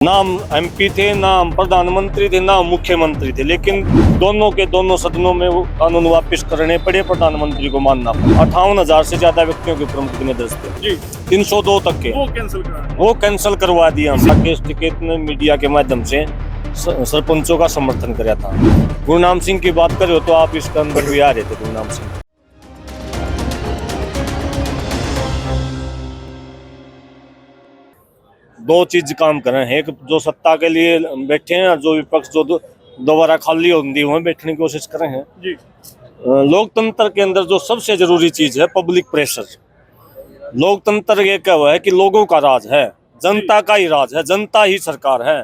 नाम एमपी थे, नाम प्रधानमंत्री थे, नाम मुख्यमंत्री थे, लेकिन दोनों के दोनों सदनों में वो कानून वापस करने पड़े, प्रधानमंत्री को मानना पड़ा। 58,000 से ज्यादा व्यक्तियों के ऊपर मुकदमे दर्ज थे, 302 तक के वो कैंसिल करवा दिया। राकेश टिकैत ने मीडिया के माध्यम से सरपंचों का समर्थन किया था। गुरनाम सिंह की बात करो तो आप इसके अंदर भी आ रहे थे। गुरनाम सिंह दो चीज काम कर रहे हैं, एक जो सत्ता के लिए बैठे हैं, जो विपक्ष जो दोबारा खाली होंगी वहाँ बैठने की कोशिश कर रहे हैं जी। लोकतंत्र के अंदर जो सबसे जरूरी चीज है पब्लिक प्रेशर। लोकतंत्र ये क्या हुआ है कि लोगों का राज है, जनता का ही राज है, जनता ही सरकार है।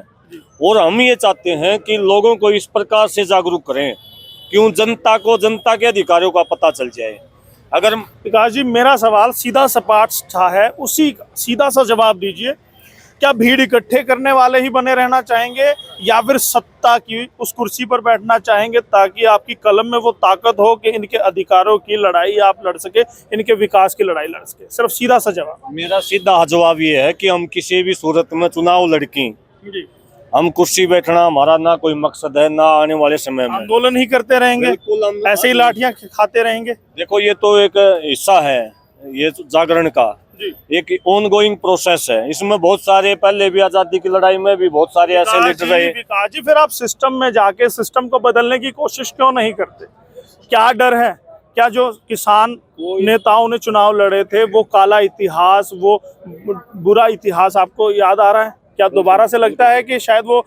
और हम ये चाहते हैं कि लोगों को इस प्रकार से जागरूक करें क्यों जनता को जनता के अधिकारों का पता चल जाए। अगर विकास जी, मेरा सवाल सीधा सपाट सा है, उसी सीधा सा जवाब दीजिए। क्या भीड़ इकट्ठे करने वाले ही बने रहना चाहेंगे या फिर सत्ता की उस कुर्सी पर बैठना चाहेंगे ताकि आपकी कलम में वो ताकत हो कि इनके अधिकारों की लड़ाई आप लड़ सके, इनके विकास की लड़ाई लड़ सके? सिर्फ सीधा सा जवाब। मेरा सीधा जवाब ये है कि हम किसी भी सूरत में चुनाव लड़की जी, हम कुर्सी बैठना हमारा ना कोई मकसद है, ना आने वाले समय में आंदोलन ही करते रहेंगे, ऐसे ही लाठियां खाते रहेंगे। देखो ये तो एक हिस्सा है, ये जागरण का एक ऑनगोइंग प्रोसेस है। इसमें बहुत सारे पहले भी आजादी की लड़ाई में भी बहुत सारे ऐसे लीडर रहे। विकास जी, फिर आप सिस्टम में जाके सिस्टम को बदलने की कोशिश क्यों नहीं करते? क्या डर है? क्या जो किसान नेताओं ने चुनाव लड़े थे वो काला इतिहास, वो बुरा इतिहास आपको याद आ रहा है? क्या दोबारा से लगता है कि शायद वो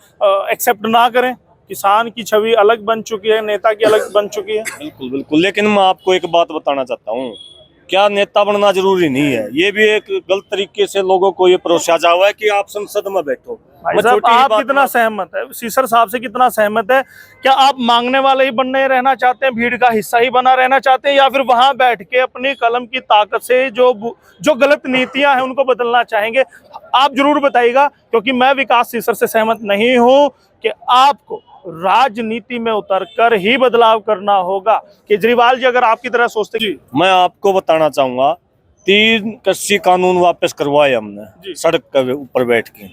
एक्सेप्ट ना करें? किसान की छवि अलग बन चुकी है, नेता की अलग बन चुकी है। बिल्कुल बिल्कुल, लेकिन मैं आपको एक बात बताना चाहता हूँ, क्या नेता बनना जरूरी नहीं है। ये भी एक गलत तरीके से लोगों को ये परोसा जा हुआ है कि आप संसद में बैठो। भाई साहब, आप कितना सहमत है सीसर साहब से? कितना सहमत है? क्या आप मांगने वाले ही बनने रहना चाहते हैं, भीड़ का हिस्सा ही बना रहना चाहते हैं, या फिर वहां बैठ के अपनी कलम की ताकत से जो गलत नीतियां हैं उनको बदलना चाहेंगे? आप जरूर बताइएगा, क्योंकि मैं विकास सीसर से सहमत नहीं हूं कि आपको राजनीति में उतरकर ही बदलाव करना होगा। केजरीवाल जी अगर आपकी तरह सोचते जी, मैं आपको बताना चाहूंगा 3 कृषि कानून वापस करवाए हमने सड़क के ऊपर बैठ के।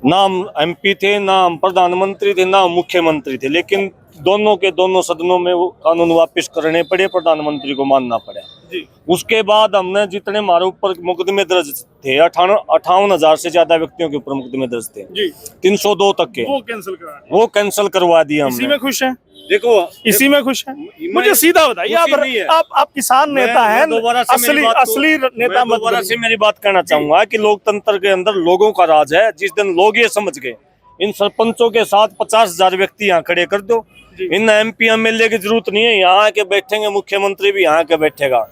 नाम एमपी थे, नाम प्रधानमंत्री थे, नाम मुख्यमंत्री थे, लेकिन दोनों के दोनों सदनों में वो कानून वापस करने पड़े, प्रधानमंत्री को मानना पड़ा जी। उसके बाद हमने जितने हमारे ऊपर मुकदमे दर्ज थे, 58,000 से ज्यादा व्यक्तियों के ऊपर मुकदमे दर्ज थे जी, 302 तक के वो कैंसिल करवा दिया हमने। इसी में खुश हैं? देखो इसी में खुश हैं? मुझे सीधा बताइए, आप किसान नेता हैं, असली नेता। दोबारा से मेरी बात कहना चाहूंगा कि लोकतंत्र के अंदर लोगों का राज है। जिस दिन लोग ये समझ गए, इन सरपंचों के साथ 50,000 व्यक्ति यहाँ खड़े कर दो, इन एमपी एमएलए की जरूरत नहीं है, यहाँ के बैठेंगे, मुख्यमंत्री भी यहाँ के बैठेगा।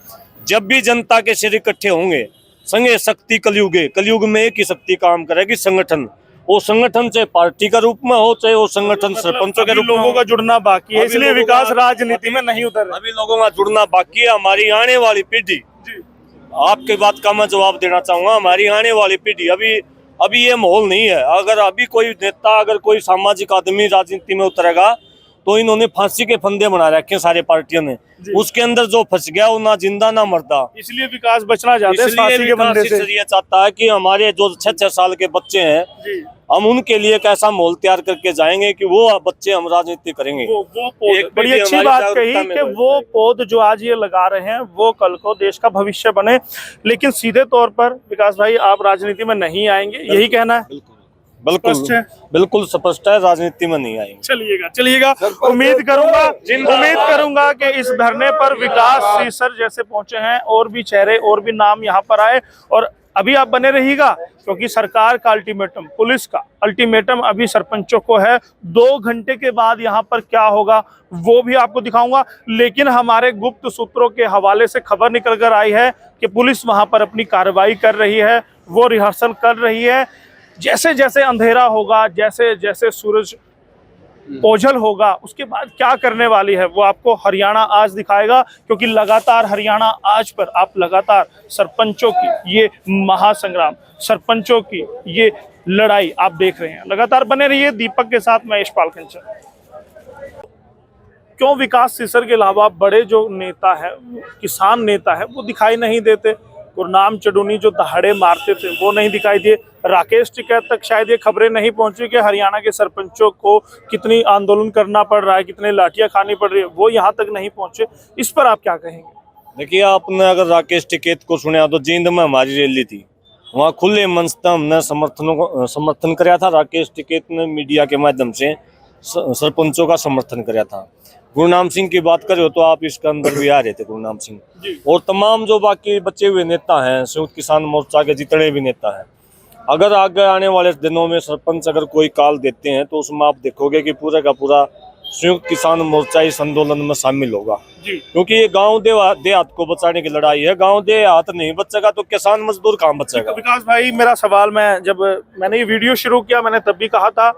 जब भी जनता के सिर इकट्ठे होंगे, संगे शक्ति कलयुग में एक ही शक्ति काम करेगी, संगठन। वो संगठन चाहे पार्टी का रूप में हो, चाहे वो संगठन सरपंचों के रूप में। लोगों का जुड़ना बाकी है, इसलिए विकास राजनीति में नहीं उतर। अभी लोगों का जुड़ना बाकी है। हमारी आने वाली पीढ़ी, आपकी बात का मैं जवाब देना चाहूंगा, हमारी आने वाली पीढ़ी अभी ये माहौल नहीं है। अगर अभी कोई नेता, अगर कोई सामाजिक आदमी राजनीति में उतरेगा तो इन्होंने फांसी के फंदे बना रखे सारे पार्टियों ने, उसके अंदर जो फंस गया वो ना जिंदा ना मरदा। इसलिए विकास बचना चाहते हैं फांसी के फंदे से। ये चाहता है कि हमारे जो 6-6 साल के बच्चे हैं, हम उनके लिए एक ऐसा माहौल तैयार करके जाएंगे कि वो बच्चे हम राजनीति करेंगे। एक बड़ी अच्छी बात कही कि वो पौध जो आज ये लगा रहे हैं वो कल को देश का भविष्य बने। लेकिन सीधे तौर पर विकास भाई, आप राजनीति में नहीं आएंगे, यही कहना है? बिल्कुल स्पष्ट है, राजनीति में नहीं आएंगे। चलिएगा। उम्मीद करूंगा कि इस धरने पर विकास सीसर जैसे पहुंचे हैं और भी चेहरे और भी नाम यहाँ पर आए। और अभी आप बने रहिएगा, क्योंकि सरकार का अल्टीमेटम, पुलिस का अल्टीमेटम अभी सरपंचों को है। 2 घंटे के बाद यहाँ पर क्या होगा वो भी आपको दिखाऊंगा। लेकिन हमारे गुप्त सूत्रों के हवाले से खबर निकल कर आई है कि पुलिस वहां पर अपनी कार्रवाई कर रही है, वो रिहर्सल कर रही है। जैसे जैसे अंधेरा होगा, जैसे जैसे सूरज ओझल होगा, उसके बाद क्या करने वाली है वो आपको हरियाणा आज दिखाएगा। क्योंकि लगातार हरियाणा आज पर आप लगातार सरपंचों की ये महासंग्राम, सरपंचों की ये लड़ाई आप देख रहे हैं। लगातार बने रहिए दीपक के साथ, मैं यशपाल कंचन। क्यों विकास सीसर के अलावा बड़े जो नेता है, किसान नेता है, वो दिखाई नहीं देते? गुरनाम चढ़ूनी जो दहाड़े मारते थे वो नहीं दिखाई दिए। राकेश टिकैत तक शायद ये खबरें नहीं पहुंची कि हरियाणा के सरपंचों को कितनी आंदोलन करना पड़ रहा है, कितने लाठियां खानी पड़ रही है, वो यहाँ तक नहीं पहुंचे। इस पर आप क्या कहेंगे? देखिए, आपने अगर राकेश टिकैत को सुना तो जींद में हमारी रैली थी, वहाँ खुले मंच पर हमने समर्थन कराया था। राकेश टिकैत ने मीडिया के माध्यम से सरपंचों का समर्थन कराया था। गुरनाम सिंह की बात करें तो आप इसके अंदर भी आ रहे थे, गुरनाम सिंह और तमाम जो बाकी बचे हुए नेता हैं, संयुक्त किसान मोर्चा के जितने भी नेता हैं, अगर आगे आने वाले दिनों में सरपंच अगर कोई कॉल देते हैं तो उसमें आप देखोगे कि पूरा का पूरा संयुक्त किसान मोर्चा इस आंदोलन में शामिल होगा। क्योंकि ये गांव देहात को बचाने की लड़ाई है। गांव देहात नहीं बचेगा तो किसान मजदूर कहाँ बचेगा? विकास भाई, मेरा सवाल, जब मैंने ये वीडियो शुरू किया मैंने तब भी कहा था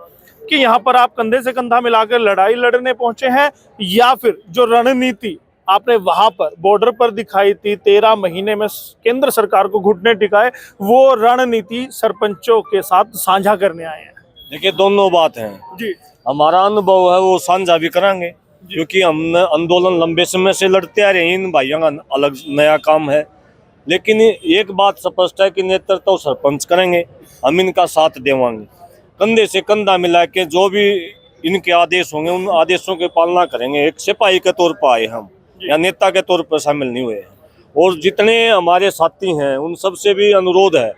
कि यहाँ पर आप कंधे से कंधा मिलाकर लड़ाई लड़ने पहुंचे हैं, या फिर जो रणनीति आपने वहां पर बॉर्डर पर दिखाई थी 13 महीने में केंद्र सरकार को घुटने टिकाए, वो रणनीति सरपंचों के साथ साझा करने आए हैं? देखिए, दोनों बात है जी। हमारा अनुभव है वो साझा भी करांगे, क्योंकि हमने आंदोलन लंबे समय से लड़ते आ रहे हैं। इन भाइयों का अलग नया काम है, लेकिन एक बात स्पष्ट है कि नेतृत्व सरपंच करेंगे, हम इनका साथ देवांगे। कंधे से कंधा मिला के जो भी इनके आदेश होंगे उन आदेशों की पालना करेंगे। एक सिपाही के तौर पर आए हम, या नेता के तौर पर शामिल नहीं हुए। और जितने हमारे साथी हैं उन सबसे भी अनुरोध है,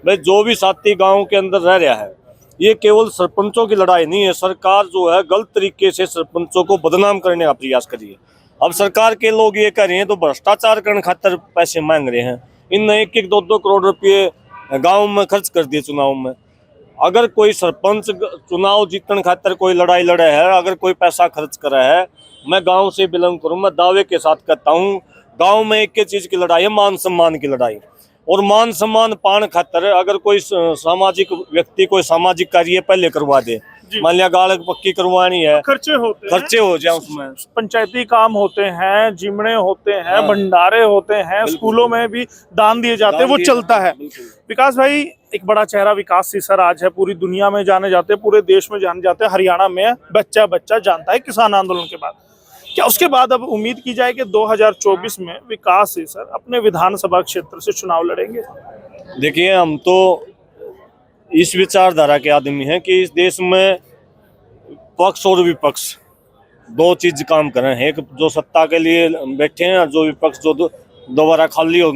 भाई जो भी साथी गाँव के अंदर रह रहा है, ये केवल सरपंचों की लड़ाई नहीं है। सरकार जो है गलत तरीके से सरपंचों को बदनाम करने का प्रयास कर रही है। अब सरकार के लोग ये कर रहे हैं तो भ्रष्टाचार करने खातर पैसे मांग रहे हैं। इनने 1-1, 2-2 करोड़ रुपये गाँव में खर्च कर दिए चुनाव में। अगर कोई सरपंच चुनाव जीतने खातर कोई लड़ाई लड़े है, अगर कोई पैसा खर्च कर रहा है, मैं गांव से बिलोंग करूं, मैं दावे के साथ कहता हूं, गांव में एक ही चीज की लड़ाई है, मान सम्मान की लड़ाई। और मान सम्मान पाने खातर अगर कोई सामाजिक व्यक्ति कोई सामाजिक कार्य पहले करवा दे, मान लिया गाड़ पक्की करवानी है, खर्चे हो जाए उसमें, पंचायती काम होते हैं, जिमणे होते हैं, भंडारे होते हैं, स्कूलों में भी दान दिए जाते हैं, वो चलता है। विकास भाई, एक बड़ा चेहरा विकास सीसर आज है, पूरी दुनिया में जाने जाते हैं, पूरे देश में जाने जाते हैं। हरियाणा में बच्चा बच्चा जानता है किसान आंदोलन के बाद। क्या उसके बाद अब उम्मीद की जाए कि 2024 में विकास सीसर अपने विधानसभा क्षेत्र से चुनाव लड़ेंगे? देखिए, हम तो इस विचारधारा के आदमी हैं कि इस देश में पक्ष और विपक्ष दो चीज काम कर रहे हैं। एक जो सत्ता के लिए बैठे हैं और जो विपक्ष जो दोबारा खाली हो